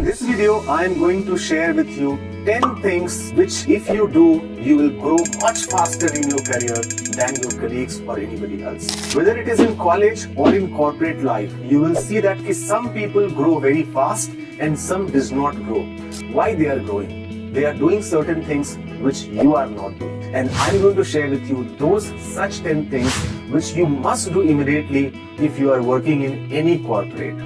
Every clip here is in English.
this video, I am going to share with you 10 things which if you do, you will grow much faster in your career than your colleagues or anybody else. Whether it is in college or in corporate life, you will see that some people grow very fast and some does not grow. Why they are growing? They are doing certain things which you are not doing. And I'm going to share with you those such 10 things which you must do immediately if you are working in any corporate.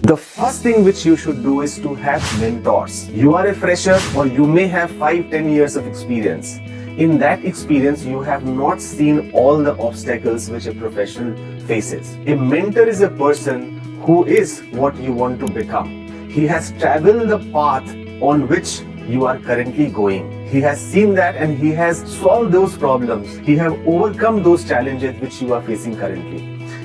The first thing which you should do is to have mentors. You are a fresher or you may have 5-10 years of experience. In that experience, you have not seen all the obstacles which a professional faces. A mentor is a person who is what you want to become. He has traveled the path on which you are currently going. He has seen that and he has solved those problems. He has overcome those challenges which you are facing currently.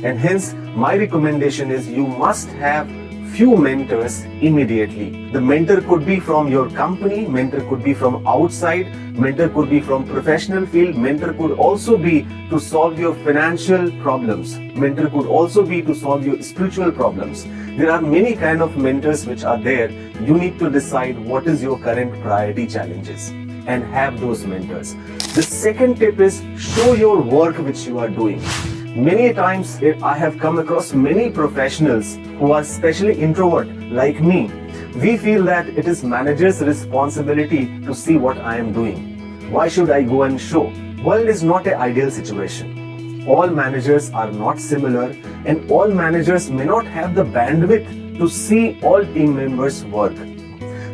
And hence, my recommendation is you must have few mentors immediately. The mentor could be from your company, mentor could be from outside, mentor could be from professional field, mentor could also be to solve your financial problems, mentor could also be to solve your spiritual problems. There are many kind of mentors which are there. You need to decide what is your current priority challenges and have those mentors. The second tip is show your work which you are doing. Many times I have come across many professionals who are especially introvert like me. We feel that it is manager's responsibility to see what I am doing. Why should I go and show? Well, it is not an ideal situation. All managers are not similar and all managers may not have the bandwidth to see all team members' work.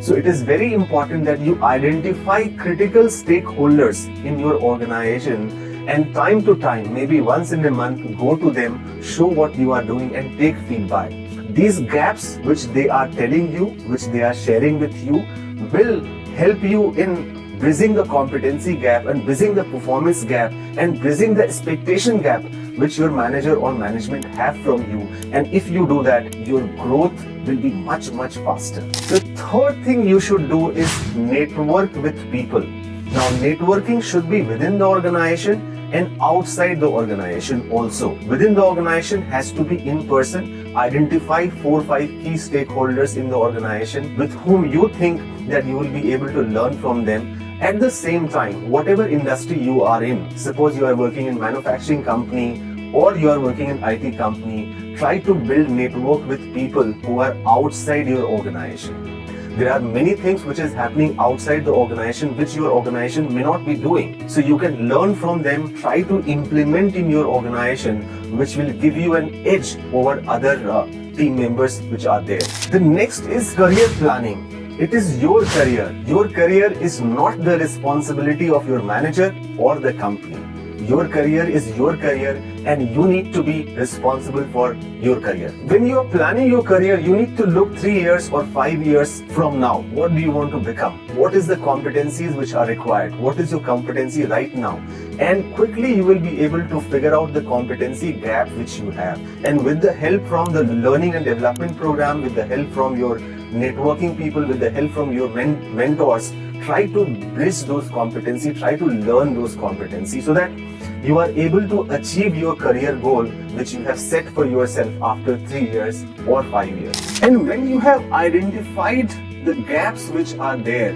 So it is very important that you identify critical stakeholders in your organization and time to time, maybe once in a month, go to them, show what you are doing and take feedback. These gaps which they are telling you, which they are sharing with you, will help you in bridging the competency gap and bridging the performance gap and bridging the expectation gap which your manager or management have from you. And if you do that, your growth will be much faster. The third thing you should do is network with people. Now, networking should be within the organization and outside the organization also. Within the organization has to be in person. Identify 4-5 key stakeholders in the organization with whom you think that you will be able to learn from them. At the same time, whatever industry you are in, suppose you are working in manufacturing company or you are working in IT company, try to build network with people who are outside your organization. There are many things which is happening outside the organization which your organization may not be doing. So you can learn from them, try to implement in your organization which will give you an edge over other team members which are there. The next is career planning. It is your career. Your career is not the responsibility of your manager or the company. Your career is your career and you need to be responsible for your career. When you are planning your career, you need to look 3 years or 5 years from now. What do you want to become? What is the competencies which are required? What is your competency right now? And quickly you will be able to figure out the competency gap which you have. And with the help from the learning and development program, with the help from your networking people, with the help from your mentors, try to bridge those competencies, try to learn those competencies so that you are able to achieve your career goal which you have set for yourself after 3 years or 5 years. And when you have identified the gaps which are there,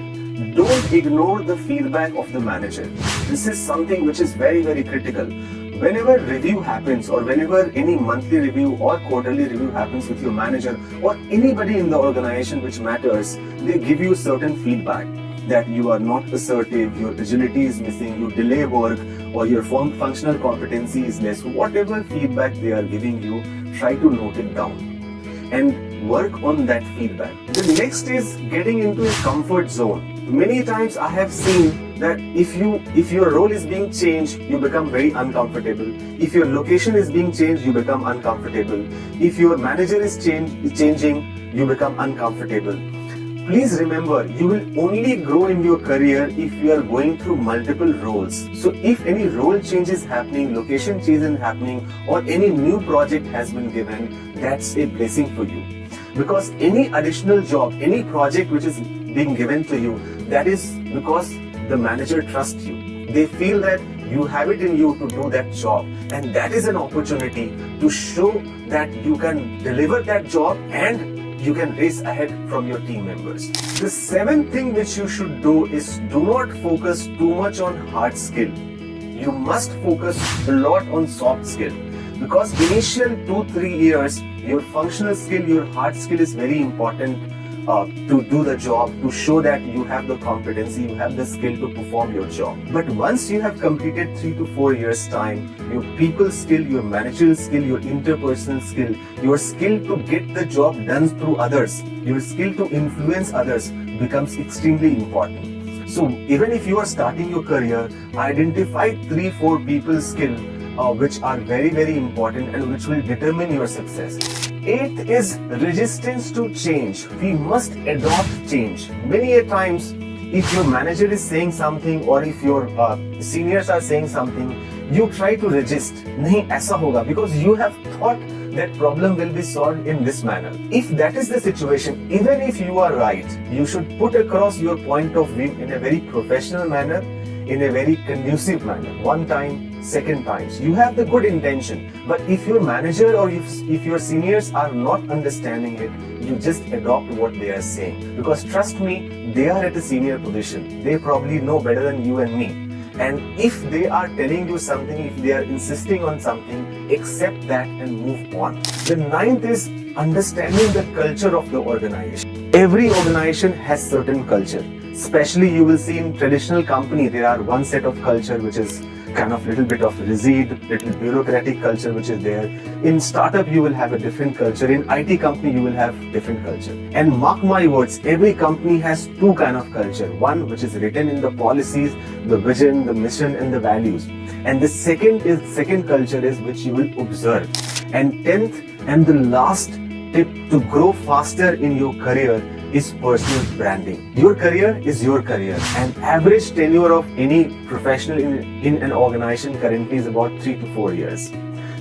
don't ignore the feedback of the manager. This is something which is very critical. Whenever review happens or whenever any monthly review or quarterly review happens with your manager or anybody in the organization which matters, they give you certain feedback that you are not assertive, your agility is missing, you delay work or your functional competency is less. Whatever feedback they are giving you, try to note it down and work on that feedback. The next is getting into a comfort zone. Many times I have seen that if your role is being changed, you become very uncomfortable. If your location is being changed, you become uncomfortable. If your manager is changing, you become uncomfortable. Please remember, you will only grow in your career if you are going through multiple roles. So if any role change is happening, location change is happening, or any new project has been given, that's a blessing for you. Because any additional job, any project which is being given to you, that is because the manager trusts you. They feel that you have it in you to do that job, and that is an opportunity to show that you can deliver that job and you can race ahead from your team members. The seventh thing which you should do is do not focus too much on hard skill. You must focus a lot on soft skill, because initial 2-3 years your functional skill, your hard skill is very important to do the job, to show that you have the competency, you have the skill to perform your job. But once you have completed 3 to 4 years time, your people skill, your managerial skill, your interpersonal skill, your skill to get the job done through others, your skill to influence others becomes extremely important. So even if you are starting your career, identify 3-4 people skill which are very, very important and which will determine your success. Eighth is resistance to change. We must adopt change. Many a times, if your manager is saying something or if your seniors are saying something, you try to resist. Nahi aisa hoga, because you have thought that problem will be solved in this manner. If that is the situation, even if you are right, you should put across your point of view in a very professional manner, in a very conducive manner. One time, second times. You have the good intention, but if your manager or if your seniors are not understanding it, you just adopt what they are saying. Because trust me, they are at a senior position. They probably know better than you and me. And if they are telling you something, if they are insisting on something, accept that and move on. The ninth is understanding the culture of the organization. Every organization has certain culture. Especially you will see in traditional company, there are one set of culture which is kind of little bit of rigid, little bureaucratic culture which is there. In startup you will have a different culture. In IT company you will have different culture. And mark my words, every company has two kind of culture. One which is written in the policies, the vision, the mission and the values. And the second culture is which you will observe. And 10th and the last tip to grow faster in your career is personal branding. Your career is your career, and average tenure of any professional in an organization currently is about 3 to 4 years.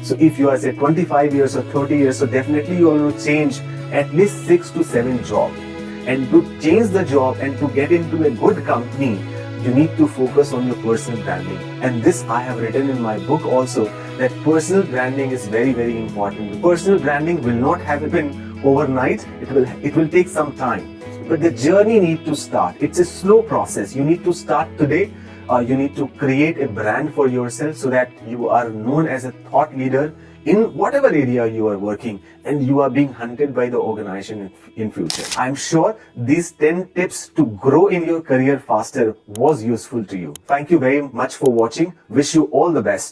So if you are say 25 years or 30 years, so definitely you want to change at least 6 to 7 jobs. And to change the job and to get into a good company, you need to focus on your personal branding. And this I have written in my book also, that personal branding is very, very important. Personal branding will not happen overnight. It will take some time, but the journey need to start. It's a slow process. You need to start today. You need to create a brand for yourself so that you are known as a thought leader in whatever area you are working, and you are being hunted by the organization in future. I'm sure these 10 tips to grow in your career faster was useful to you. Thank you very much for watching. Wish you all the best.